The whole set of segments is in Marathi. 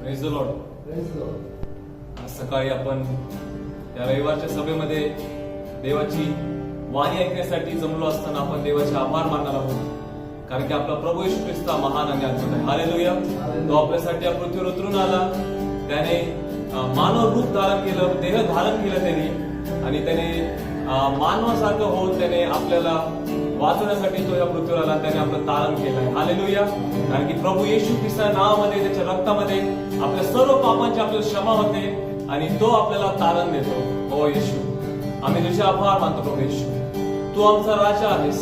Praise the Lord. Praise the Lord. आज सकाळी आपण या रविवारच्या सभेमध्ये देवाची वाणी ऐकण्यासाठी जमलो असताना आपण देवाचे आभार मानणार आहोत. कारण की आपला प्रभू येशू ख्रिस्त महान आणि अद्भुत आहे. हालेलुया. तो आपल्यासाठी या पृथ्वीवर उतरून आला. त्याने मानव रूप धारण केलं, देह धारण केलं त्याने, आणि त्याने मानवासारखं होऊन त्याने आपल्याला वाचवण्यासाठी तो या पृथ्वीवर आला. त्याने आपलं तारण केलंय. हालेलुया. कारण की प्रभू येशू ख्रिस्ता नावामध्ये, त्याच्या रक्तामध्ये आपल्या सर्व पापांची आपल्याला क्षमा होते आणि तो आपल्याला तारण देतो. ओ येशू, आम्ही तुझे आभार मानतो. प्रभू येशू, तू आमचा राजा आहेस.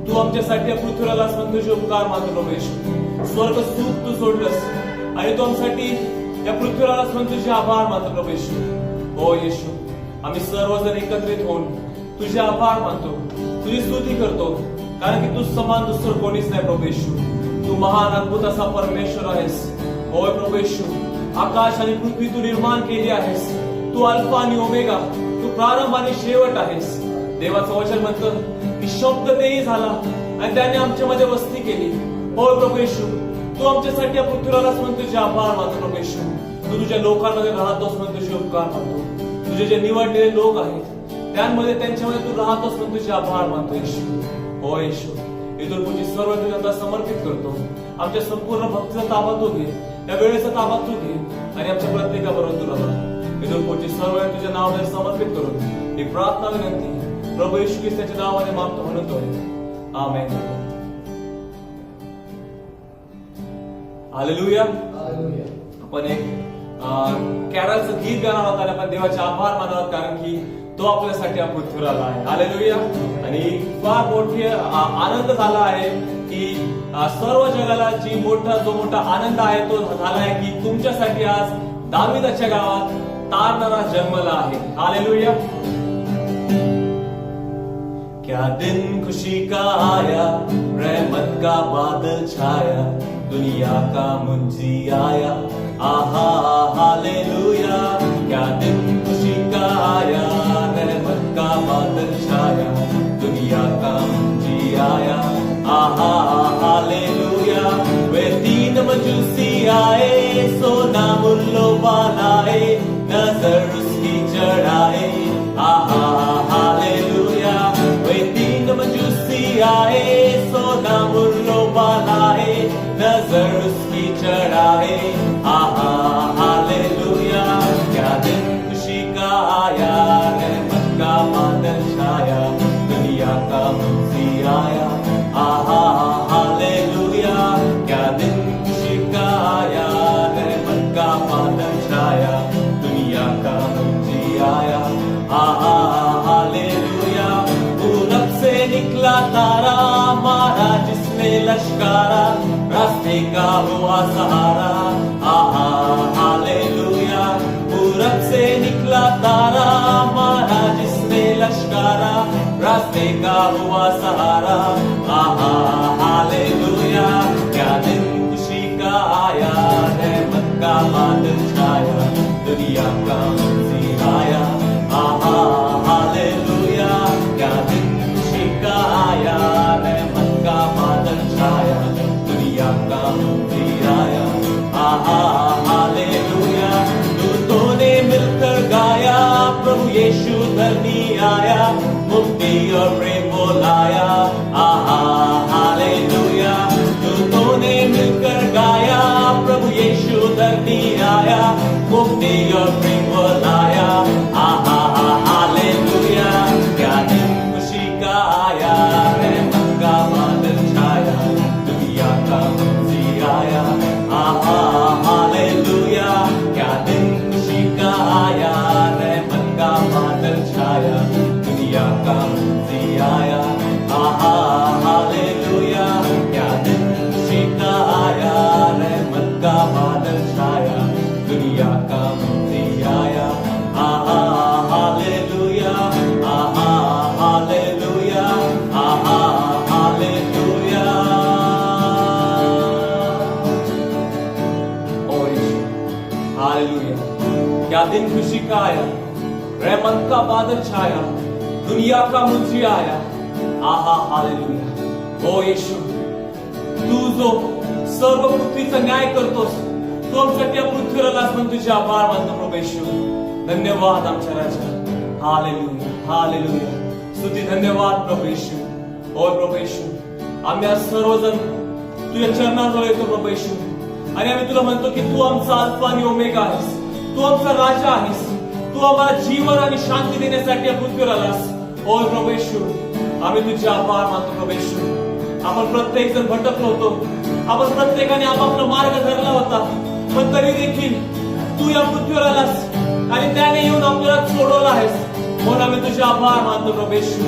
तू आमच्यासाठी या पृथ्वीवर आलास म्हणून तुझे उपकार मानतो. प्रभू येशू, स्वर्ग सुख तू सोडलंस आणि तू आमच्यासाठी या पृथ्वीवर आलास म्हणून तुझे आभार मानतो. प्रभू येशू, ओ येशू, आम्ही सर्वजण एकत्रित होऊन तुझे आभार मानतो, तुझी स्तुती करतो. कारण की तू समान दुसरं कोणीच नाही. प्रभू येशू, तू महान अद्भुत असा परमेश्वर आहेस. होय प्रभू येशू, आकाश आणि पृथ्वी तू निर्माण केली आहेस. तू अल्फा आणि ओमेगा, तू प्रारंभ आणि शेवट आहेस. देवाचं वचन म्हणतं की शब्द तेही झाला आणि त्याने आमच्यामध्ये वस्ती केली. होय प्रभू येशू, तू आमच्यासाठी या पृथ्वीवर आलास म्हणून तुझे आभार मानतो. प्रभू येशू, तू तुझ्या लोकांमध्ये राहतोस म्हणून तुझे उपकार मानतो. तुझे जे निवडलेले लोक आहेत त्यांमध्ये, त्यांच्यामध्ये तू राहतोस म्हणून तुझे आभार मानतो. येशू, हो येशू, इथून पुढची सर्व तुझ्या समर्पित करतो. आमच्या संपूर्ण भक्तीचा ताबा तू घे, या वेळेचा ताबा तू घे आणि आमच्या प्रत्येकाबरोबर तू राहा. इथून पुढची सर्व तुझ्या नावाने समर्पित करून ही प्रार्थना विनंती प्रभू येशू ख्रिस्ताच्या नावाने मागतो म्हणतो. आमेन. हालेलुया. हालेलुया. आपण एक कॅरलचं गीत गाणार आहोत आणि आपण देवाचे आभार मानणार आहोत. कारण की तो आपल्यासाठी या पृथ्वीवर आला आहे. हालेलुया. आणि फार मोठी आनंद झाला आहे की सर्व जगाला जो मोठा आनंद आहे तो झाला आहे की तुमच्यासाठी आज दाविदाच्या गावात तारणारा जन्मला आहे. हालेलुया. क्या दिन खुशी का आया, रहमत का बादल छाया, दुनिया का मुंजी आया. आहा हालेलुया. क्या दिन खुशी का आया, रहमत का बादल छाया, दुनिया का मुंजी आया. आहा हालेलुया. वे तीन मजूसी आए, सोना मूल्यवान आए, नजर उसकी चढ़ाए. आहा हालेलुया. वे तीन मजूसी आए, सोना मूल्यवान आए, नजर उसकी चढ़ाए. आहा हालेलुया. क्या दिन खुशी का आया, रहमत का बादल छाया, दुनिया का मुंशी आया. आहा हालेलुया. क्या दिन खुशी का आया, रहमत का बादल छाया, दुनिया का मुंशी आया. आहा हालेलुया. पूरब से निकला तारा, मारा जिसने लश्कारा, रास्ते का हुआ सहारा. आहा हालेलुया. पूरब से निकला तारा, मारा जिसने लश्कारा, रास्ते का हुआ सहारा. आहा हालेलुया. क्या दिन खुशी का आया, रहमत का बादल छाया, दुनिया का मुंशी आया. आहा हालेलुया. क्या दिन खुशी का आया, रहमत का बादल छाया, दुनिया का मुंशी आया. आहा हालेलुया. दूतों ने मिलकर गाया, प्रभु यीशु धरनी आया, मुक्ति और प्रेम बोलाया. आहा हालेलुया. दूतों ने मिलकर गाया, प्रभु यीशु धरनी आया, मुक्ति और प्रेम बोलाया. आहा हालेलुया. क्या दिन खुशी का आया, रहमत का बादल छाया, दुनिया का मुंशी आया. आहा हालेलुया. क्या दिन खुशी का आया, रहमत का बादल छाया, दुनिया का मुंशी आया. आहा हालेलुया. क्या दिन खुशी का आया, रहमत का बादल छाया, दुनिया का मुंशी आया. आहा हालेलुया. आहा हालेलुया. आहा हालेलुया. हालेलुया. क्या दिन खुशी का आया, रहमत का बादल छाया, दुनिया का मुंशी आया. आहा हालेलुया. ओ येशू, तू जो सर्व पृथ्वीचा न्याय करतोस, तू आमच्यासाठी या पृथ्वीवर पृथ्वीवरलास म्हणून तुझे आभार मानतो प्रभू येशू. धन्यवाद आमच्या राजा. Hallelujah, hallelujah. स्तुती, धन्यवाद प्रभू येशू. ओ प्रभू येशू, आम्ही आज सर्वजण तुझ्या चरणाजवळ येतो प्रभू येशू, आणि आम्ही तुला म्हणतो की तू आमचा अल्फा आणि ओमेगा आहेस. तू आमचा राजा आहेस. तू आम्हाला जीवन आणि शांती देण्यासाठी या पृथ्वीवर आलास. ओ प्रभू येशू, आम्ही तुझे आभार मानतो प्रभू येशू. आपण प्रत्येक जण भटकलो होतो. आपण प्रत्येकाने आपापला मार्ग धरला होता, पण तरी देखील तू या पृथ्वीवर आलास आणि त्याने येऊन आपल्याला सोडवलं आहेस. म्हणून आम्ही तुझे आभार मानतो प्रभू येशू.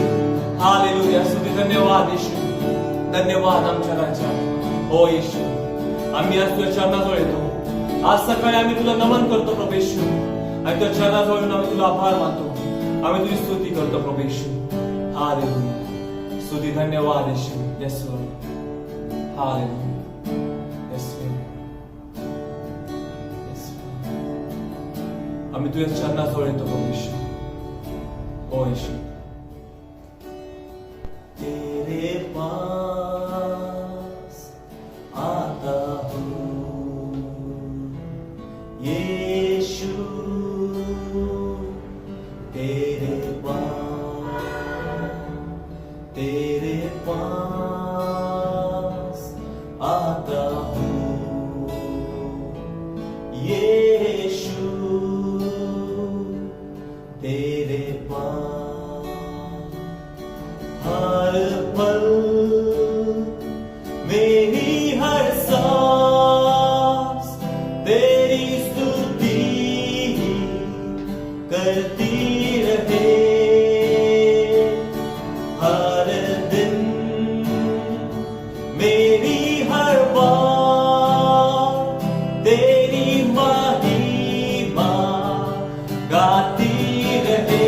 हालेलुया. स्तुती, धन्यवाद येशू. धन्यवाद आमच्या राजा. हो येशू, आम्ही आज तुझ्या चरणाजवळ येतो. आज सकाळी आम्ही तुला नमन करतो प्रभू येशू, आणि तुझ्या चरणाजवळ येऊन आम्ही तुला आभार मानतो. आम्ही तुझी स्तुती करतो प्रभू येशू. हालेलुया. स्तुती, धन्यवाद Yeshu. Yes Lord. Hallelujah. Yes Lord. Yes Lord. आम्ही तुझ्या चरणाजवळ येतो प्रभू येशू. हो येशू. तेरे पास आता हूँ यीशु, तेरे पास आता हूँ यीशु, तेरे पास हर पल मेरी हर सांस तेरी स्तुति करती रहे. हर दिन मेरी हर बात तेरी महिमा गाती रहे.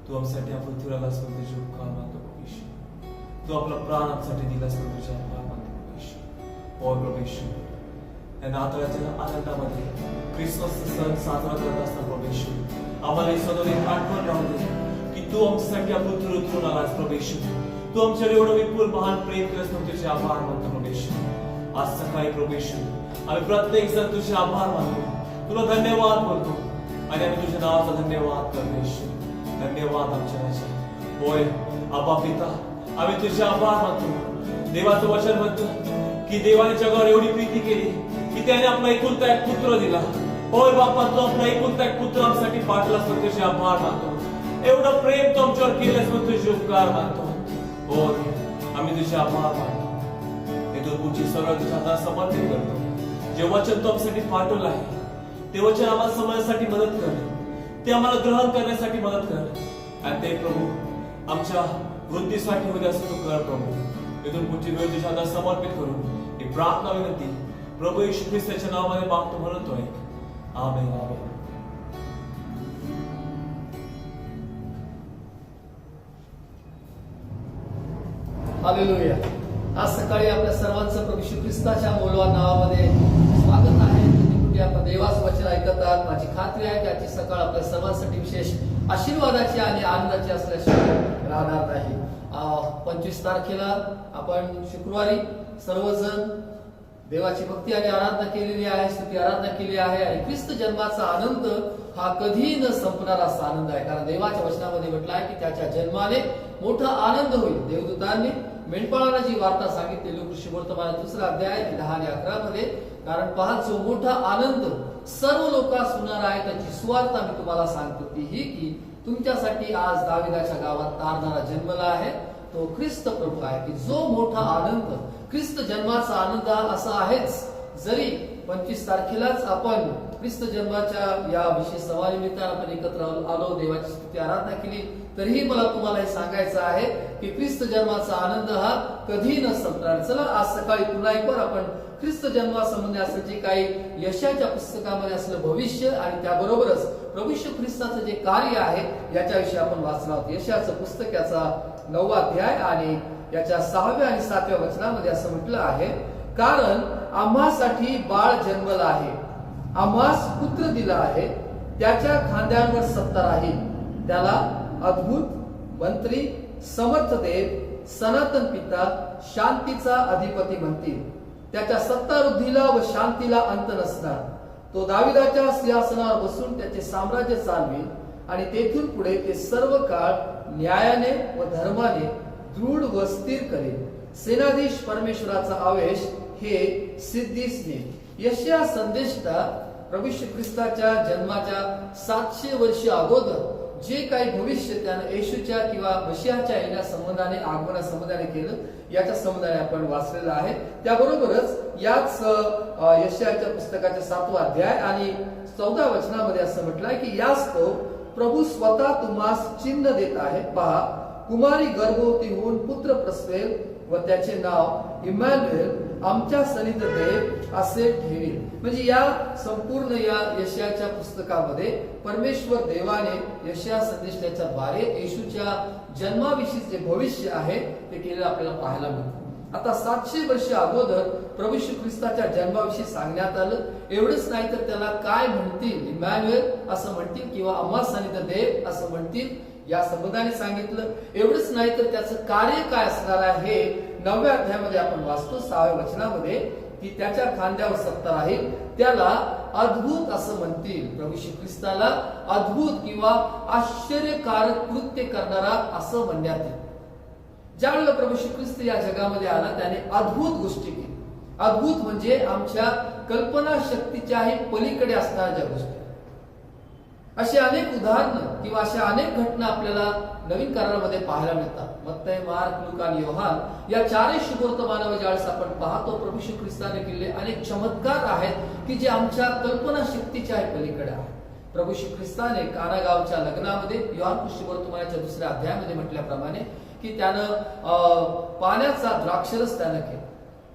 तू आमच्यासाठी या पृथ्वीला आलास पण तुझे उपकार मानतो प्रभू येशू. तू आपला प्राण आमच्यासाठी दिलास पण तुझे आभार मानतो प्रभू येशू. हो प्रभू येशू, या नाताळाच्या आनंदामध्ये ख्रिसमसचा सण साजरा करत असताना प्रभू येशू आम्हाला ही सदैव एक आठवण राहू दे की तू आमच्यासाठी या पृथ्वीवर उतरून आलास प्रभू येशू. तू आमच्यावर एवढं विपुल महान प्रेम केलंस म्हणून तुझे आभार मानतो प्रभू येशू. आज सकाळी प्रभू येशू आम्ही प्रत्येक जण तुझे आभार मानतो, तुला धन्यवाद बोलतो आणि आम्ही तुझ्या नावाचा धन्यवाद करतो येशू. धन्यवाद आमच्या राजा. होय आबा पिता, आम्ही तुझे आभार मानतो. देवाचं वचन म्हणतं की देवाने जगावर एवढी प्रीती केली की त्याने आपला एकुलता एक पुत्र दिला. होय बाप्पा, तू आपला एकुलता एक पुत्र आमच्यासाठी पाठलास म्हणून तुझे आभार मानतो. एवढं प्रेम तू आमच्यावर केलंस म्हणून तुझे उपकार मानतो. होय आम्ही तुझे आभार मानतो. हे तुझी सर्व तुझ्या हातात समर्पित करतो. जे वचन तू आमच्यासाठी पाठवलं आहे ते वचन आम्हाला समजण्यासाठी मदत कर, ते आम्हाला ग्रहण करण्यासाठी मदत कर आणि ते प्रभू आमच्या वृद्धीसाठी होईल असं तू कर प्रभू. इथून पुढची वेळ तुझ्या हातात समर्पित करून ही प्रार्थना विनंती प्रभू येशू ख्रिस्ताच्या नावामध्ये मागतो म्हणतोय. आमेन आमेन. हालेलुया. आज सकाळी आपल्या सर्वांचं प्रभू येशू ख्रिस्ताच्या मौल्यवान नावामध्ये स्वागत आहे. तुम्ही आपण देवाचं वचन ऐकत आहात. माझी खात्री आहे की आजची सकाळ आपल्या सर्वांसाठी विशेष आशीर्वादाची आणि आनंदाची असल्याशिवाय राहणार नाही. 25 तारखेला आपण शुक्रवारी सर्वजण देवाची भक्ती आणि आराधना केलेली आहे, स्तुती आराधना केली आहे आणि ख्रिस्त जन्माचा आनंद हा कधी न संपणारा असा आनंद आहे. कारण देवाच्या वचनामध्ये म्हटलं आहे की त्याच्या जन्माने मोठा आनंद होईल. देवदूतांनी मेंढपाळाला जी वार्ता सांगितली लूका वर्तमान 2 अध्याय 10 आणि 11 मध्ये, कारण पहा जो मोठा आनंद सर्व लोकांस होणार आहे त्याची सुवार्ता मी तुम्हाला सांगतो ती ही की तुमच्यासाठी आज दाविदाच्या गावात तारणारा जन्मला आहे. तो ख्रिस्त प्रभू आहे. की जो मोठा आनंद ख्रिस्त जन्माचा आनंद असा आहेच. जरी 25 तारखेलाच आपण ख्रिस्त जन्माच्या या विशेष समारंभानिमित्ताने आपण एकत्र आलो, देवाची स्तुती आराधना केली, तरीही मला तुम्हाला हे सांगायचं आहे की ख्रिस्त जन्माचा आनंद हा कधी न संपणार. चला आज सकाळी पुन्हा एकदा आपण ख्रिस्त जन्मासंबंधी असं जे काही यशाच्या पुस्तकामध्ये असलं भविष्य आणि त्याबरोबरच प्रभू येशू ख्रिस्ताचं जे कार्य आहे याच्याविषयी आपण वाचलं आहोत. यशाचं पुस्तक याचा 9वा अध्याय आणि याच्या 6व्या आणि 7व्या वचनामध्ये असं म्हटलं आहे, कारण आम्हासाठी बाळ जन्मला आहे, आम्हास पुत्र दिला आहे, त्याच्या खांद्यांवर सत्ता राहील, त्याला अद्भुत, मंत्री, समर्थ देव, सनातन पिता, शांतीचा अधिपती म्हणतील. त्याच्या सत्तावृद्धीला व शांतीला अंत नसणार. तो दाविदाच्या सिंहासनावर बसून त्याचे साम्राज्य चालवेल आणि तेथून पुढे ते सर्व काळ न्यायाने व धर्माने दृढ व स्थिर करेल. सेनाधीश परमेश्वराचा आवेश हे सिद्धीस नेईल. यशया संदेशता प्रभू येशू ख्रिस्ताच्या जन्माच्या 700 वर्ष अगोदर जे काही भविष्य त्यानं येशूच्या किंवा मशिहाच्या येण्या संबंधाने आगमना संबंधाने केलं याच्या संबंधाने आपण वाचलेलं आहे. त्याबरोबरच याच यशाच्या पुस्तकाच्या 7वा अध्याय आणि 14 वचनामध्ये असं म्हटलंय की यास्तव प्रभू स्वतः तुम्हास चिन्ह देत आहे. पहा, कुमारी गर्भवती होऊन पुत्र प्रसवेल व त्याचे नाव इमॅन्युएल, आमच्या सनिध देव असे ठेवील. म्हणजे या संपूर्ण या यशाच्या पुस्तकामध्ये परमेश्वर देवाने यशया संदेशाच्या द्वारे येशूच्या जन्माविषयी जे भविष्य आहे ते केलेलं आपल्याला पाहायला मिळतं. आता 700 वर्ष अगोदर प्रभू येशू ख्रिस्ताच्या जन्माविषयी सांगण्यात आलं. एवढंच नाही तर त्याला काय म्हणतील, इमॅन्युएल असं म्हणतील किंवा आम्हा सनिध देव असं म्हणतील, या संबंधाने सांगितलं. एवढंच नाही तर त्याचं कार्य काय असणार आहे हे 9व्या अध्यायामध्ये आपण वाचतो 6व्या वचनामध्ये की त्याच्या खांद्यावर सत्ता राहील, त्याला अद्भुत असं म्हणतील. प्रभू येशू ख्रिस्ताला अद्भुत किंवा आश्चर्यकारक कृत्य करणारा असं म्हणण्यात येईल. ज्यावेळेला प्रभू येशू ख्रिस्त या जगामध्ये आला त्याने अद्भुत गोष्टी केली. अद्भुत म्हणजे आमच्या कल्पना शक्तीच्याही पलीकडे असणाऱ्या ज्या गोष्टी. अशी अनेक उदाहरणं किंवा अशा अनेक घटना आपल्याला नवीन करारामध्ये पाहायला मिळतात. मत्तय, मार्क, लूका आणि योहान या चारही शुभवर्तमानावर ज्यावेळेस आपण पाहतो प्रभू येशू ख्रिस्ताने केलेले अनेक चमत्कार आहेत की जे आमच्या कल्पना शक्तीच्या पलीकडे आहेत. प्रभू येशू ख्रिस्ताने काना गावच्या लग्नामध्ये योहान शुभवर्तमानाच्या 2ऱ्या अध्यायामध्ये म्हटल्याप्रमाणे की त्यानं पाण्याचा द्राक्षरस त्यानं केला.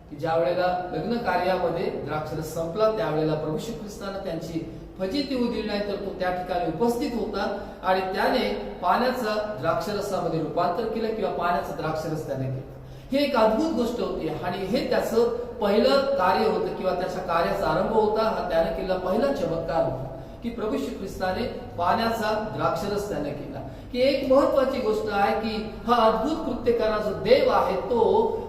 की ज्या वेळेला लग्न कार्यामध्ये द्राक्षरस संपला त्यावेळेला प्रभू येशू ख्रिस्ताने त्यांची फजिती होऊ दिली नाही, तर तो त्या ठिकाणी उपस्थित होता आणि त्याने पाण्याचा द्राक्षरसामध्ये रूपांतर केलं किंवा पाण्याचा द्राक्षरस त्याने केला. ही एक अद्भुत गोष्ट होती आणि हे त्याचं पहिलं कार्य होतं किंवा त्याच्या कार्याचा आरंभ होता. हा त्याने केलेला पहिला चमत्कार होता की प्रभू श्री ख्रिस्ताने पाण्याचा द्राक्षरस त्याने केला. की एक महत्वाची गोष्ट आहे की हा अद्भुत कृत्य करणारा जो देव आहे तो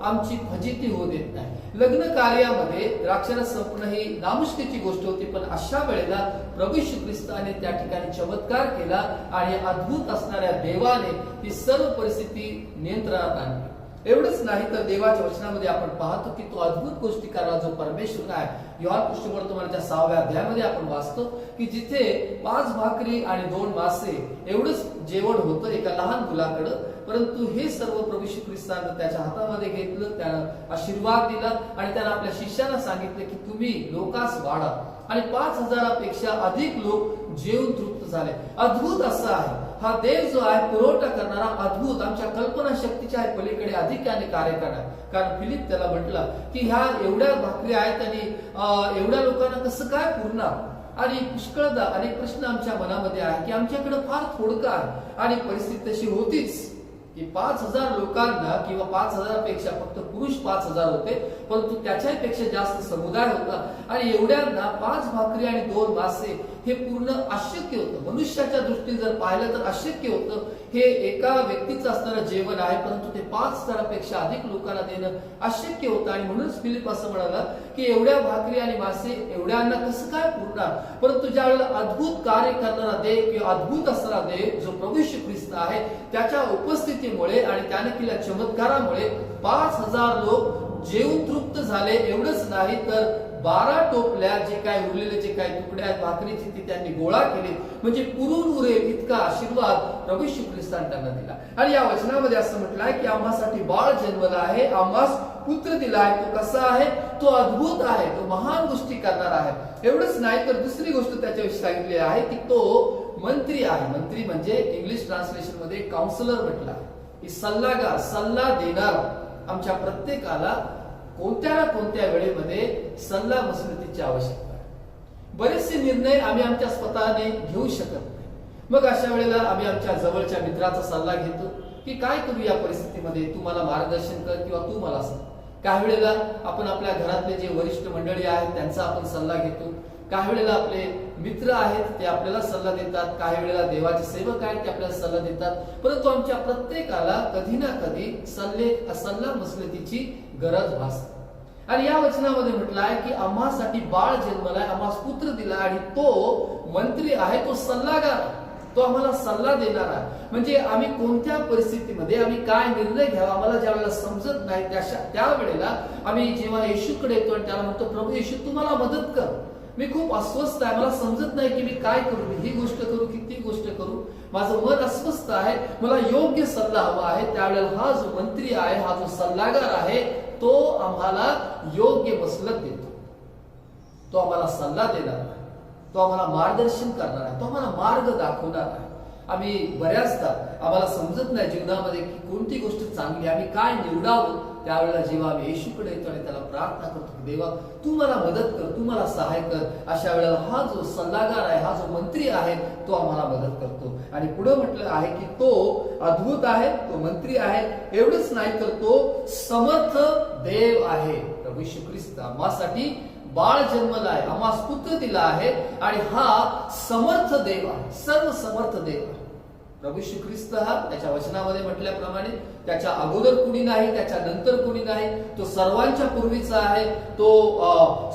आमची फजिती होऊ देत नाही. लग्न कार्यामध्ये द्राक्षरस संपणं ही नामुष्कीची गोष्ट होती, पण अशा वेळेला प्रभू श्री ख्रिस्ताने त्या ठिकाणी चमत्कार केला आणि अद्भुत असणाऱ्या देवाने ती सर्व परिस्थिती नियंत्रणात आणली. एवढंच नाही तर देवाच्या वचनामध्ये आपण पाहतो की तो अद्भुत गोष्टी करणारा जो परमेश्वर आहे, योहान सुसमाचाराच्या 6व्या अध्यायामध्ये आपण वाचतो की जिथे 5 भाकरी आणि 2 मासे एवढंच जेवण होतं एका लहान मुलाकडं, परंतु हे सर्व प्रभू श्री ख्रिस्ताने त्याच्या हातामध्ये घेतलं, त्यानं आशीर्वाद दिला आणि त्यानं आपल्या शिष्यांना सांगितलं की तुम्ही लोकास वाढा आणि 5,000 पेक्षा अधिक लोक जेवून तृप्त झाले. अद्भुत असा आहे हा देव जो आहे, पुरवठा करणारा, अद्भुत, आमच्या कल्पना शक्तीच्या पलीकडे अधिक याने कार्य करणार. कारण फिलिप त्याला म्हटलं की ह्या एवढ्या भाकरी आहेत आणि एवढ्या लोकांना कसं काय पुरणार, आणि पुष्कळदा अनेक प्रश्न आमच्या मनामध्ये आहे की आमच्याकडे फार थोडकं आहे. आणि परिस्थिती तशी होतीच की 5,000 लोकांना किंवा 5,000 पेक्षा फक्त पुरुष 5,000 होते, परंतु त्याच्यापेक्षा जास्त समुदाय होता आणि एवढ्यांना 5 भाकरी आणि 2 मासे हे पूर्ण अशक्य होतं. मनुष्याच्या दृष्टीने जर पाहिलं तर अशक्य होतं. हे एका व्यक्तीचं असणारं जेवण आहे, परंतु ते 5,000 पेक्षा अधिक लोकांना देणं अशक्य होतं. आणि म्हणूनच फिलिप असं म्हणाला की एवढ्या भाकरी आणि मासे एवढ्यांना कसं काय पुरणार. परंतु ज्या वेळेला अद्भुत कार्य करणारा देव किंवा अद्भुत असणारा देव जो प्रभू श्री ख्रिस्त आहे त्याच्या उपस्थितीमुळे आणि त्याने केलेल्या चमत्कारामुळे 5,000 लोक जेवून तृप्त झाले. एवढंच नाही तर 12 टोपल्या जे काय उरलेले जे काही तुकडे आहेत भाकरीचे ते त्यांनी गोळा केले, म्हणजे पुरून उरेल इतका आशीर्वाद प्रभू श्री ख्रिस्ताने त्यांना दिला. आणि या वचनामध्ये असं म्हटलं आहे की आम्हासाठी बाळ जन्मला आहे, आम्हास पुत्र दिला आहे. तो कसा आहे, तो अद्भुत आहे, तो महान गोष्टी करणार आहे. एवढंच नाही तर दुसरी गोष्ट त्याच्याविषयी सांगितली आहे की तो मंत्री आहे. मंत्री म्हणजे इंग्लिश ट्रान्सलेशन मध्ये काउन्सिलर म्हटलं आहे की सल्लागार, सल्ला देणारा. आमच्या प्रत्येकाला कोणत्या ना कोणत्या वेळेमध्ये सल्ला मसलतीची आवश्यकता आहे. बरेचसे निर्णय आम्ही आमच्या स्वतःने घेऊ शकत नाही. मग अशा वेळेला आम्ही आमच्या जवळच्या मित्राचा सल्ला घेतो की काय करू या परिस्थितीमध्ये, तू मला मार्गदर्शन कर किंवा तू मला सांग. काही वेळेला आपण आपल्या घरातले जे वरिष्ठ मंडळी आहेत त्यांचा आपण सल्ला घेतो. काही वेळेला आपले मित्र आहेत ते आपल्याला सल्ला देतात. काही वेळेला देवाचे सेवक आहेत ते आपल्याला सल्ला देतात. परंतु आमच्या प्रत्येकाला कधी ना कधी सल्ला मसलतीची गरज भासते. आणि या वचनामध्ये म्हटलं आहे की आम्हासाठी बाळ जन्मलाय, आम्हास पुत्र दिला आणि तो मंत्री आहे, तो सल्लागार, तो आम्हाला सल्ला देणार आहे. म्हणजे आम्ही कोणत्या परिस्थितीमध्ये आम्ही काय निर्णय घ्यावा आम्हाला ज्या वेळेला समजत नाही त्या वेळेला आम्ही जेव्हा येशूकडे येतो आणि त्याला म्हणतो प्रभू येशू तू मला मदत कर, मी खूप अस्वस्थ आहे, मला समजत नाही की मी काय करू, मी ही गोष्ट करू की ती गोष्ट करू, माझं मन अस्वस्थ आहे, मला योग्य सल्ला हवा आहे. त्यावेळेला हा जो मंत्री आहे, हा जो सल्लागार आहे, तो आम्हाला योग्य मसलत देतो. तो आम्हाला सल्ला देणार आहे, तो आम्हाला मार्गदर्शन करणार आहे, तो आम्हाला मार्ग दाखवणार आहे. आम्ही बऱ्याचदा आम्हाला समजत नाही जीवनामध्ये की कोणती गोष्ट चांगली, आम्ही काय निवडावं. त्यावेळेला जेव्हा आम्ही येशूकडे येतो आणि त्याला प्रार्थना करतो की देवा तू मला मदत कर, तू मला सहाय कर, अशा वेळेला हा जो सल्लागार आहे, हा जो मंत्री आहे, तो आम्हाला मदत करतो. आणि पुढे म्हटलं आहे की तो अद्भुत आहे, तो मंत्री आहे. एवढंच नाही तर तो समर्थ देव आहे. प्रभू श्री ख्रिस्त आम्हासाठी बाळ जन्मला आहे, आम्हास पुत्र दिला आहे आणि हा समर्थ देव आहे, सर्व समर्थ देव आहे. प्रभू श्री ख्रिस्त हा त्याच्या वचनामध्ये म्हटल्याप्रमाणे त्याच्या अगोदर कुणी नाही, त्याच्या नंतर कुणी नाही, तो सर्वांच्या पूर्वीचा आहे, तो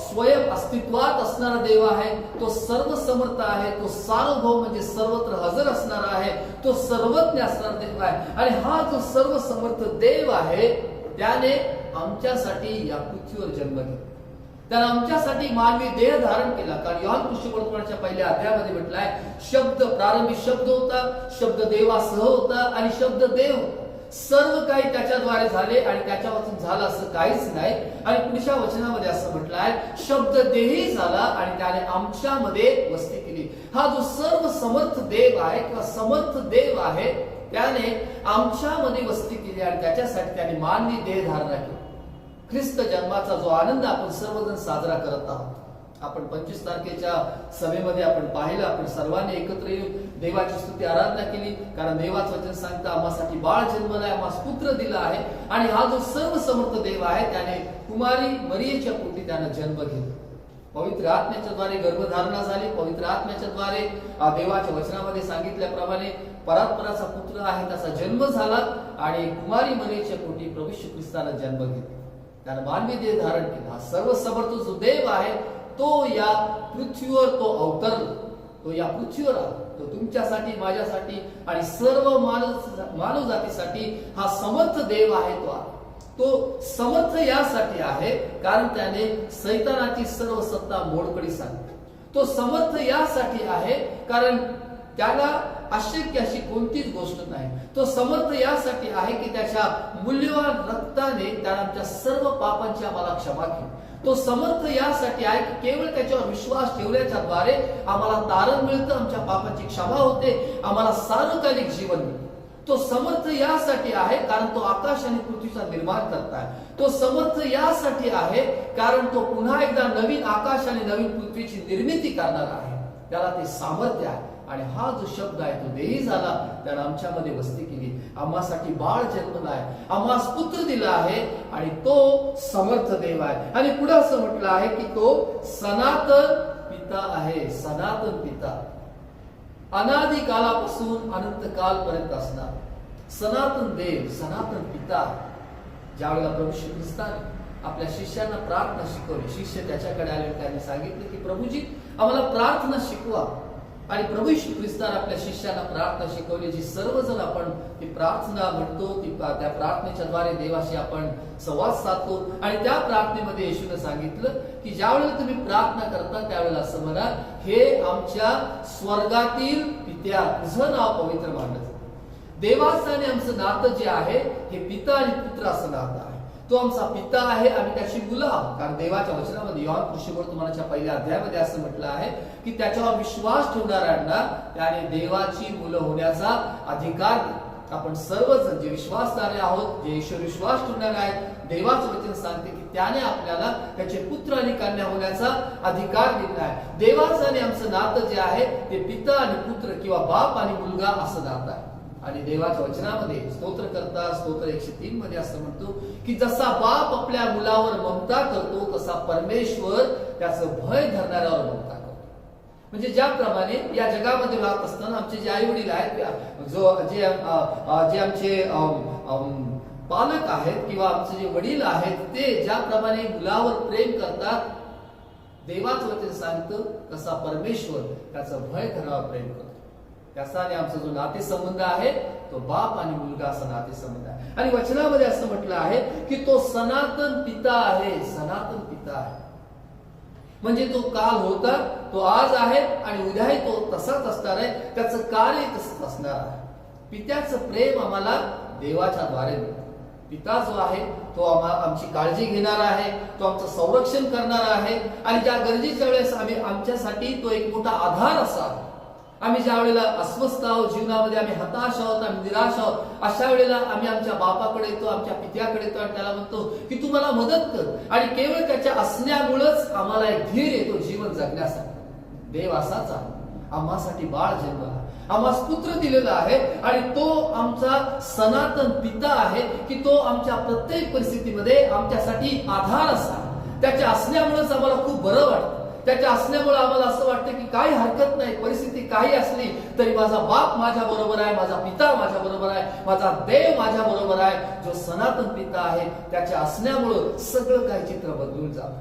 स्वयं अस्तित्वात असणारा देव आहे, तो सर्व समर्थ आहे, तो सार्वभौम म्हणजे सर्वत्र हजर असणारा आहे, तो सर्वज्ञ असणारा देव आहे. आणि हा जो सर्व समर्थ देव आहे त्याने आमच्यासाठी या पृथ्वीवर जन्म घेतला, त्याने आमच्यासाठी मानवी देह धारण केला. कारण योहान सुसमाचाराच्या पहिल्या अध्यायामध्ये म्हटलं आहे शब्द, प्रारंभी शब्द होता, शब्द देवासह होता आणि शब्द देव होता. सर्व काही त्याच्याद्वारे झाले आणि त्याच्यापासून झालं असं काहीच नाही. आणि पुढच्या वचनामध्ये असं म्हटलं आहे शब्द देही झाला आणि त्याने आमच्यामध्ये वस्ती केली. हा जो सर्व समर्थ देव आहे किंवा समर्थ देव आहे त्याने आमच्यामध्ये वस्ती केली आणि त्याच्यासाठी त्याने मानवी देह धारण केली. ख्रिस्त जन्माचा जो आनंद आपण सर्वजण साजरा करत आहोत आपण 25 तारखेच्या सभेमध्ये आपण पाहिलं, आपण सर्वांनी एकत्र येऊन देवाची स्तुती आराधना केली. कारण देवाचं वचन सांगतं आम्हासाठी बाळ जन्मलाय, आम्हास पुत्र दिला आहे. आणि हा जो सर्वसमर्थ देव आहे त्याने कुमारी मरियेच्या पोटी त्यानं जन्म घेतला. पवित्र आत्म्याच्या द्वारे गर्भधारणा झाली. पवित्र आत्म्याच्या द्वारे देवाच्या वचनामध्ये सांगितल्याप्रमाणे परात्पराचा पुत्र आहे त्याचा जन्म झाला आणि कुमारी मरियेच्या पोटी प्रभू येशू ख्रिस्तानं जन्म घेतला. त्यानं मानवी देह धारण केला. हा सर्वसमर्थ जो देव आहे तो या पृथ्वीवर तो अवतरला. तो या पृथ्वीवर आला. तो तुमच्यासाठी, माझ्यासाठी आणि सर्व मानव जातीसाठी हा समर्थ देव आहे. तो समर्थ यासाठी आहे कारण त्याने सैतानाची सर्व सत्ता मोडकळीस आणली. तो समर्थ यासाठी आहे कारण त्याला अशक्य अशी कोणतीच गोष्ट नाही. तो समर्थ यासाठी आहे की त्याच्या मूल्यवान रक्ताने त्याने आमच्या सर्व पापांची आम्हाला क्षमा केली. तो समर्थ यासाठी आहे की केवळ त्याच्यावर विश्वास ठेवल्याच्या द्वारे आम्हाला तारण मिळतं, आमच्या पापाची क्षमा होते, आम्हाला सार्वकालिक जीवन मिळतं. तो समर्थ यासाठी आहे कारण तो आकाश आणि पृथ्वीचा निर्माण करताय. तो समर्थ यासाठी आहे कारण तो पुन्हा एकदा नवीन आकाश आणि नवीन पृथ्वीची निर्मिती करणार आहे. त्याला ते सामर्थ्य आहे. आणि हा जो शब्द आहे तो देही झाला, त्यानं आमच्यामध्ये वस्ती केली. आम्हासाठी बाळ जन्मलाय, आम्हास पुत्र दिला आहे आणि तो समर्थ देव आहे. आणि पुढे असं म्हटलं आहे की तो सनातन पिता आहे. सनातन पिता, अनादि कालापासून अनंत कालपर्यंत असणार सनातन देव, सनातन पिता. ज्यावेळेला प्रभू श्री ख्रिस्ताने आपल्या शिष्यांना प्रार्थना शिकवली, शिष्य त्याच्याकडे आले, त्यांनी सांगितलं की प्रभूजी आम्हाला प्रार्थना शिकवा. आणि प्रभू श्री ख्रिस्ताने आपल्या शिष्यांना प्रार्थना शिकवली, जी सर्वजण आपण ती प्रार्थना म्हणतो, त्या प्रार्थनेच्या द्वारे देवाशी आपण संवाद साधतो. आणि त्या प्रार्थनेमध्ये येशूने सांगितलं की ज्यावेळेला तुम्ही प्रार्थना करता त्यावेळेला असं म्हणा, हे आमच्या स्वर्गातील पित्या, तुझं नाव पवित्र मानलं. देवाचं आणि आमचं नातं जे आहे हे पिता आणि पुत्र असं नातं आहे. तो आमचा पिता आहे, आम्ही त्याची मुलं आहोत. कारण देवाच्या वचनामध्ये योहान कृष्णवर्तमानाच्या पहिल्या अध्यायामध्ये असं म्हटलं आहे की त्याच्यावर विश्वास ठेवणाऱ्यांना त्याने देवाची मुलं होण्याचा अधिकार दिला. आपण सर्वजण जे विश्वासणारे आहोत, जे ईश्वर विश्वास ठेवणारे आहेत, देवाचं वचन सांगते की त्याने आपल्याला त्याचे पुत्र आणि कन्या होण्याचा अधिकार दिला आहे. देवाचं आणि आमचं नातं जे आहे ते पिता आणि पुत्र किंवा बाप आणि मुलगा असं नातं आहे. आणि देवाच्या वचनामध्ये स्तोत्रकर्ता स्तोत्र 103 मध्ये असं म्हणतो की जसा बाप आपल्या मुलावर ममता करतो तसा परमेश्वर त्याचं भय धरणाऱ्यावर ममता करतो. म्हणजे ज्याप्रमाणे या जगामध्ये राहत असताना आमचे जे आई वडील आहेत, जे आमचे पालक आहेत किंवा आमचे जे वडील आहेत, ते ज्याप्रमाणे मुलावर प्रेम करतात, देवाचं वचन सांगतं तसा परमेश्वर त्याचं भय धरणाऱ्यावर प्रेम करतो. त्याचा आणि आमचा जो नातेसंबंध आहे तो बाप आणि मुलगा असा नातेसंबंध आहे. आणि वचनामध्ये असं म्हटलं आहे की तो सनातन पिता आहे. सनातन पिता आहे म्हणजे तो काल होता, तो आज आहे आणि उद्याही तो तसाच असणार आहे. त्याचं कार्य तसंच असणार आहे. पित्याचं प्रेम आम्हाला देवाच्या द्वारे मिळतं. पिता जो आहे तो आमची काळजी घेणार आहे, तो आमचं संरक्षण करणार आहे. आणि ज्या गरजेच्या वेळेस आमच्यासाठी तो एक मोठा आधार असा. आम्ही ज्या वेळेला अस्वस्थ आहोत, जीवनामध्ये आम्ही हताश आहोत, आम्ही निराश आहोत, अशा वेळेला आम्ही आमच्या बापाकडे येतो, आमच्या पित्याकडे येतो आणि त्याला म्हणतो की तू मला मदत कर. आणि केवळ त्याच्या असण्यामुळेच आम्हाला एक धीर येतो जीवन जगण्यासाठी. देव असाच आहे. आम्हासाठी बाळ जन्मला, आम्हास पुत्र दिलेला आहे आणि तो आमचा सनातन पिता आहे की तो आमच्या प्रत्येक परिस्थितीमध्ये आमच्यासाठी आधार असा. त्याच्या असण्यामुळेच आम्हाला खूप बरं वाटतं. त्याच्या असल्यामुळे आम्हाला असं वाटतं की काही हरकत नाही, परिस्थिती काही असली तरी माझा बाप माझ्या बरोबर आहे, माझा पिता माझ्या बरोबर आहे, माझा देव माझ्या बरोबर आहे. जो सनातन पिता आहे त्याच्या असण्यामुळे सगळं काही चित्र बदलून जातं.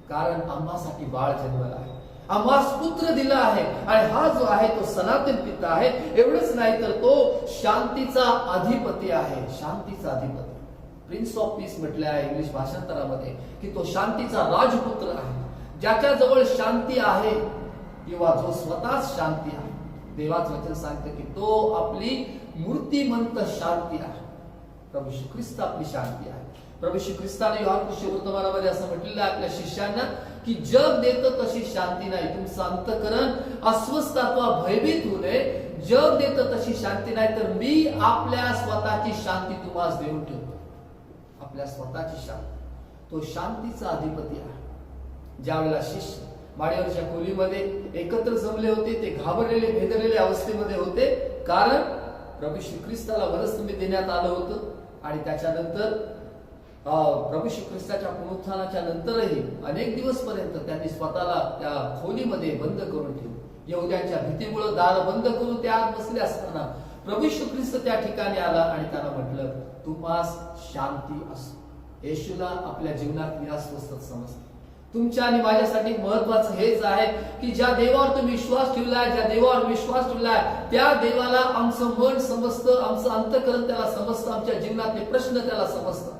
कारण आम्हासाठी बाळ जन्मला आहे, आम्हास पुत्र दिला आहे. आणि हा जो आहे तो सनातन पिता आहे. एवढंच नाही तर तो शांतीचा अधिपती आहे. शांतीचा अधिपती, प्रिन्स ऑफ पीस म्हटलं आहे इंग्लिश भाषांतरामध्ये की तो शांतीचा राजपुत्र आहे. ज्याच्या जवळ शांती आहे किंवा जो स्वतःच शांती आहे. देवाचं वचन सांगतं की तो आपली मूर्तिमंत शांती आहे. प्रभू श्री ख्रिस्त आपली शांती आहे. प्रभू श्री ख्रिस्ताने योहान कृष्णवर्तमानामध्ये असं म्हटलेलं आहे आपल्या शिष्यांना की जग देतं तशी शांती नाही, तुमचं अंतःकरण अस्वस्थ अथवा भयभीत होऊ नये. जग देतं तशी शांती नाही तर मी आपल्या स्वतःची शांती तुम्हाला देऊन ठेवतो. आपल्या स्वतःची शांती, तो शांतीचा अधिपती आहे. ज्या वेळेला शिष्य माडीवरच्या खोलीमध्ये एकत्र जमले होते. ते घाबरलेले भेदरलेले अवस्थेमध्ये होते, कारण प्रभू श्री ख्रिस्ताला वरस्तंभी देण्यात आलं होतं आणि त्याच्यानंतर प्रभू श्री ख्रिस्ताच्या पुनरुत्थानाच्या नंतरही अनेक दिवस पर्यंत त्यांनी स्वतःला त्या खोलीमध्ये बंद करून ठेवलं. यहुद्यांच्या भीतीमुळे दार बंद करून त्या आत बसले असताना प्रभू श्री ख्रिस्त त्या ठिकाणी आला आणि त्यांना म्हटलं, तुम्हास शांती असो. येशूला आपल्या जीवनात अस्वस्थ समजते. तुमच्या आणि माझ्यासाठी महत्वाचं हेच आहे की ज्या देवावर तुम्ही विश्वास ठेवलाय, ज्या देवावर विश्वास ठेवलाय, त्या देवाला आमचं मन समजतं, आमचं अंतःकरण त्याला समजतं, आमच्या जीवनातले प्रश्न त्याला समजतात.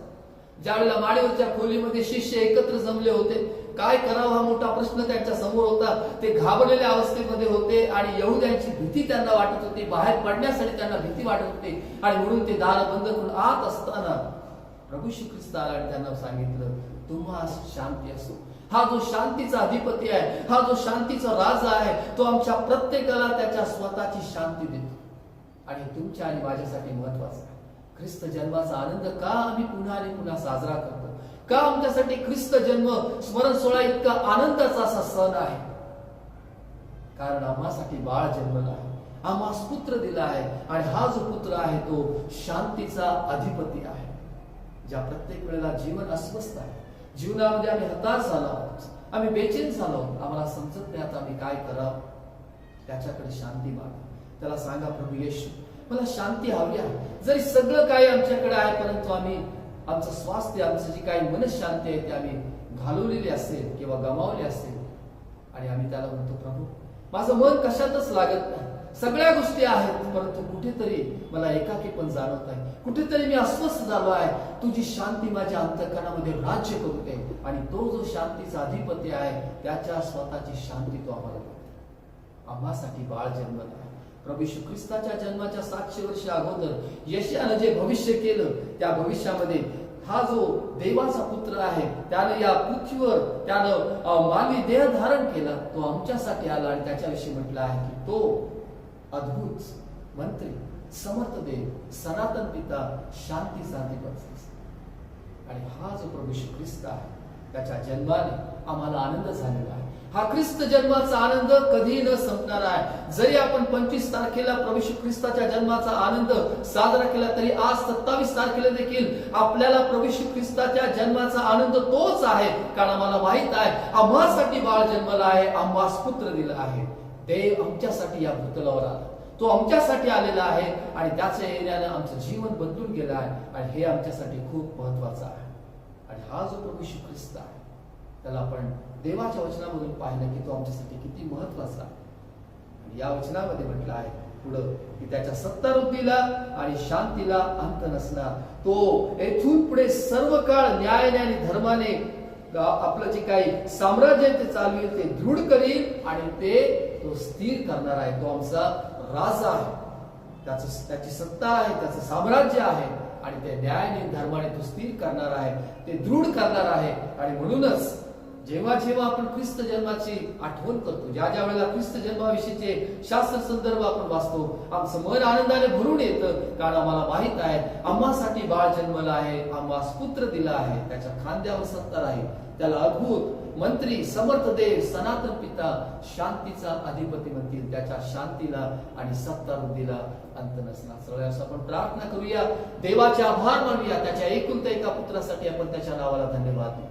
ज्यावेळेला माडीवरच्या खोलीमध्ये शिष्य एकत्र जमले होते, काय करावं हा मोठा प्रश्न त्यांच्या समोर होता. ते घाबरलेल्या अवस्थेमध्ये होते आणि यहुद्यांची भीती त्यांना वाटत होती, बाहेर पडण्यासाठी त्यांना भीती वाटत होती आणि म्हणून ते दार बंद करून आत असताना प्रभू श्री ख्रिस्त आला आणि त्यांना सांगितलं, तुम्हास शांती असो. हा जो शांतीचा अधिपती आहे, हा जो शांतीचा राजा आहे, तो आमच्या प्रत्येकाला त्याच्या स्वतःची शांती देतो आणि तुमच्या आणि माझ्यासाठी महत्वाचा आहे. ख्रिस्त जन्माचा आनंद का आम्ही पुन्हा आणि पुन्हा साजरा करतो? का आमच्यासाठी ख्रिस्त जन्म स्मरण सोहळा इतका आनंदाचा असा सण आहे? कारण आम्हासाठी बाळ जन्मला आहे, आम्हास पुत्र दिला आहे आणि हा जो पुत्र आहे तो शांतीचा अधिपती आहे. ज्या प्रत्येक वेळेला जीवन अस्वस्थ आहे, जीवनामध्ये आम्ही हताश झालो आहोत, आम्ही बेचैन झालो आहोत, आम्हाला समजत नाही आता आम्ही काय करावं, त्याच्याकडे शांती मागा. त्याला सांगा, प्रभू येशू मला शांती हवी आहे. जरी सगळं काही आमच्याकडे आहे, परंतु आम्ही आमचं स्वास्थ्य, आमचं जी काही मनशांती आहे ती आम्ही घालवलेली असेल किंवा गमावली असेल आणि आम्ही त्याला म्हणतो, प्रभू माझं मन कशातच लागत नाही, सगळ्या गोष्टी आहेत, परंतु कुठेतरी मला एकाकी पण जाणवत आहे, कुठेतरी मी अस्वस्थ झालो आहे. तुझी शांती माझ्या अंतःकरणामध्ये राज्य करू दे आणि तो जो शांतीचा अधिपती आहे त्याच्या स्वतःची शांती तो आम्हाला देतो. आम्हासाठी बाळ जन्मला आहे. प्रभू श्री ख्रिस्ताच्या जन्माच्या 700 वर्ष अगोदर यशायानं जे भविष्य केलं, त्या भविष्यामध्ये हा जो देवाचा पुत्र आहे त्याने या पृथ्वीवर त्यानं मानवी देह धारण केला, तो आमच्यासाठी आला आणि त्याच्याविषयी म्हटलं आहे की तो अद्भुत मंत्री, समर्थ देव, सनातन पिता, शांतीचा अधिपती. आणि हा जो प्रभू श्री ख्रिस्त आहे त्याच्या जन्माने आम्हाला आनंद झालेला आहे. हा ख्रिस्त जन्माचा आनंद कधी न संपणार आहे. जरी आपण 25 तारखेला प्रभू श्री ख्रिस्ताच्या जन्माचा आनंद साजरा केला तरी आज 27 तारखेला देखील आपल्याला प्रभू श्री ख्रिस्ताच्या जन्माचा आनंद तोच आहे. कारण आम्हाला माहित आहे आम्हासाठी बाळ जन्मला आहे, आम्हास पुत्र दिला आहे. देव आमच्यासाठी या भूतलावर आला, तो आमच्यासाठी आलेला आहे आणि त्याच्या येण्याने आमचं जीवन बदलून गेलं आहे आणि हे आमच्यासाठी खूप महत्वाचं आहे. आणि हा जो प्रभू श्री ख्रिस्त आहे त्याला आपण देवाच्या वचनामधून पाहिलं की तो आमच्यासाठी किती महत्वाचा आहे. आणि या वचनामध्ये म्हटलं आहे पुढं की त्याच्या सत्तावृद्धीला आणि शांतीला अंत नसणार. तो येथून पुढे सर्व काळ न्यायाने आणि धर्माने आपलं जे काही साम्राज्य ते चालवेल, ते दृढ करील आणि तो स्थिर करणार आहे. तो आमचा राजा आहे, त्याची सत्ता आहे, त्याचं साम्राज्य आहे आणि ते न्यायाने धर्माने तो स्थिर करणार आहे, ते दृढ करणार आहे. आणि म्हणूनच जेव्हा जेव्हा आपण ख्रिस्त जन्माची आठवण करतो, ज्या ज्या वेळेला ख्रिस्त जन्माविषयीचे शास्त्र संदर्भ आपण वाचतो, आमचं मन आनंदाने भरून येतं. कारण आम्हाला माहित आहे आम्हासाठी बाळ जन्मला आहे, आम्हास पुत्र दिला आहे, त्याच्या खांद्यावर सत्ता राहील, त्याला अद्भुत मंत्री, समर्थ देव, सनातन पिता, शांतीचा अधिपती म्हणतील. त्याच्या शांतीला आणि सत्तावृद्धीला अंत नसणार. सगळ्यांना आपण प्रार्थना करूया, देवाचे आभार मानूया. त्याच्या एकुलत्या एका पुत्रासाठी आपण त्याच्या नावाला धन्यवाद देऊ.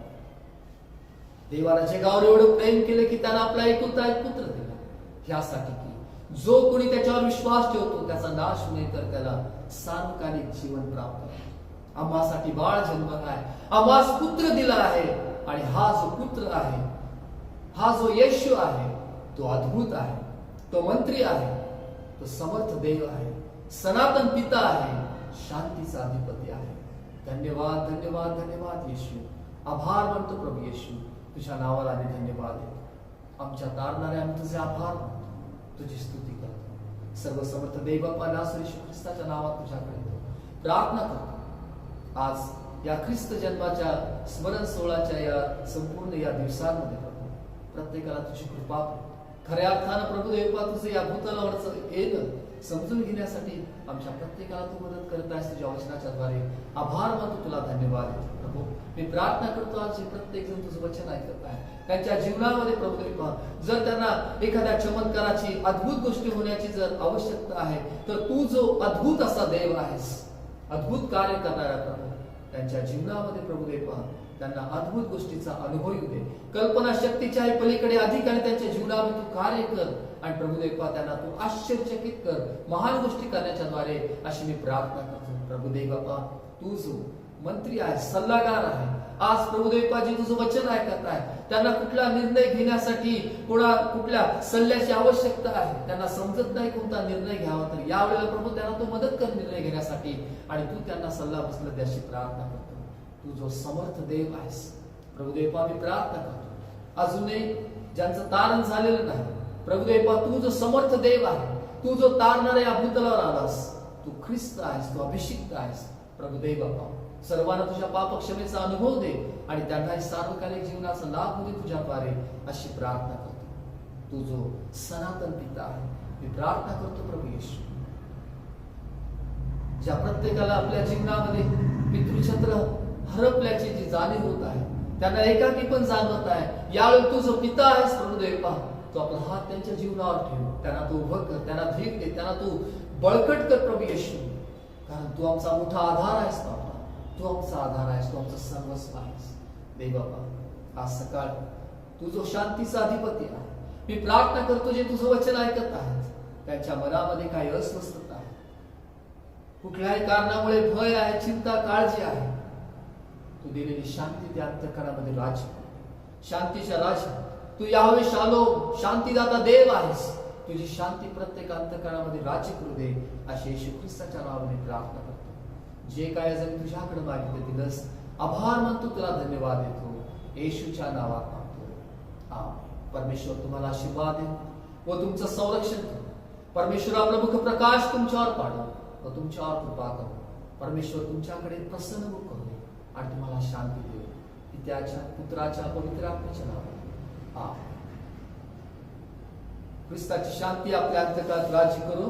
देवाला जगावर एवढं प्रेम केलं की त्यानं आपला एकुलता एक पुत्र दिला, ह्यासाठी की जो कोणी त्याच्यावर विश्वास ठेवतो त्याचा नाश होणे तर त्याला सार्वकालिक जीवन प्राप्त होईल. आम्हासाठी बाळ जन्मला आहे, आम्हास पुत्र दिला आहे आणि हा जो पुत्र आहे, हा जो येशू आहे, तो अद्भुत आहे, तो मंत्री आहे, तो समर्थ देव आहे, सनातन पिता आहे, शांतीचा अधिपती आहे. धन्यवाद धन्यवाद धन्यवाद येशू. आभार मानतो प्रभू येशू, तुझ्या नावाला आम्ही धन्यवाद देतो. आमच्या तारणारे आम्ही तुझे आभार मानतो, तुझी स्तुती करतो. सर्व समर्थ देव बाप्पा नासरी येशू ख्रिस्ताच्या नावात तुझ्याकडे येतो, प्रार्थना करतो. आज या ख्रिस्त जन्माच्या स्मरण सोहळ्याच्या या संपूर्ण या दिवसांमध्ये प्रभू प्रत्येकाला तुझी कृपा, खऱ्या अर्थानं प्रभू देवपा तुझं या भूतलावरचं येणं समजून घेण्यासाठी आमच्या प्रत्येकाला तू मदत करत आहेस तुझ्या वचनाच्या द्वारे. आभार मानतो, तुला धन्यवाद देतो प्रभू. मी प्रार्थना करतो आज प्रत्येक जण तुझं वचन ऐकत आहे त्यांच्या जीवनामध्ये प्रभू कृपा, जर त्यांना एखाद्या चमत्काराची अद्भुत गोष्टी होण्याची जर आवश्यकता आहे तर तू जो अद्भुत असा देव आहेस, अद्भुत कार्य करणारा प्रभू, त्यांच्या जीवनामध्ये प्रभू कृपा त्यांना अद्भुत गोष्टीचा अनुभव येऊ दे. कल्पना शक्तीच्या पलीकडे अधिक आणि त्यांच्या जीवनामध्ये तू कार्य कर आणि प्रभू देवा त्यांना तू आश्चर्यचकित कर, महान गोष्टी करण्याच्या द्वारे अशी मी प्रार्थना करतो. प्रभू देव बापा, तू जो मंत्री आहे, सल्लागार आहे, आज प्रभू देवा जी तुझं वचन ऐकत आहे त्यांना कुठला निर्णय घेण्यासाठी कुठल्या सल्ल्याची आवश्यकता आहे, त्यांना समजत नाही कोणता निर्णय घ्यावा, तर यावेळेला प्रभू त्यांना तू मदत कर निर्णय घेण्यासाठी आणि तू त्यांना सल्ला बसला त्याची प्रार्थना करतो. तू जो समर्थ देव आहेस प्रभू देवा, मी प्रार्थना करतो अजूनही ज्यांचं तारण झालेलं नाही प्रभू देवा, तू जो समर्थ देव आहे, तू जो तारणाऱ्या या भूतलावर आलास, तू ख्रिस्त आहेस, तू अभिषिक्त आहेस प्रभू देव बापा. सर्वांना तुझ्या पाप क्षमेचा अनुभव दे आणि त्यांनाही सार्वकालिक जीवनाचा लाभ होऊ दे तुझ्याद्वारे अशी प्रार्थना करतो. तू जो सनातन पिता आहे, मी प्रार्थना करतो प्रभू येशू, ज्या प्रत्येकाला आपल्या जीवनामध्ये पितृछत्र हरपल्याची जी जाणीव होत आहे, त्यांना एकाकी पण जाणवत आहे, यावेळी तू जो पिता आहेस प्रभू देवा, तू आपला हात त्यांच्या जीवनावर ठेव, त्यांना तू उभं कर, त्यांना धीर दे, त्यांना तू बळकट कर प्रभू येशू, कारण तू आमचा मोठा आधार आहेस बाबा, तू आमचा आधार आहेस, तू आमचं सर्वस्व आहेस. देव बाबा, आज सकाळ तू जो शांतीचा अधिपती आहे, मी प्रार्थना करतो जे तुझं वचन ऐकत आहेत त्यांच्या मनामध्ये काही अस्वस्थता आहे, कुठल्याही कारणामुळे भय आहे, चिंता, काळजी आहे, तू दिलेली शांती त्या अंतःकरणामध्ये राज, शांतीच्या राजा तू यावे शालोम, शांतीदाता देव आहेस, तुझी शांती प्रत्येक अंतःकरणामध्ये राज्य करू दे अशी येशू ख्रिस्ताच्या नावाने प्रार्थना करतो. जे काय जर तुझ्याकडे मागितले दिलंस, आभार मानतो, तुला धन्यवाद देतो, येशूच्या नावात मागतो, आमेन. परमेश्वर तुम्हाला आशीर्वाद दे व तुमचं संरक्षण करो. परमेश्वर आपला मुख प्रकाश तुमच्यावर पाडो व तुमच्यावर कृपा करो. परमेश्वर तुमच्याकडे प्रसन्न करू आणि तुम्हाला शांती देऊ. पित्याच्या, पुत्राच्या, पवित्र आत्म्याच्या नावाने आमेन. ख्रिस्ताची शांती आपल्या अंतःकरणात राज्य करो.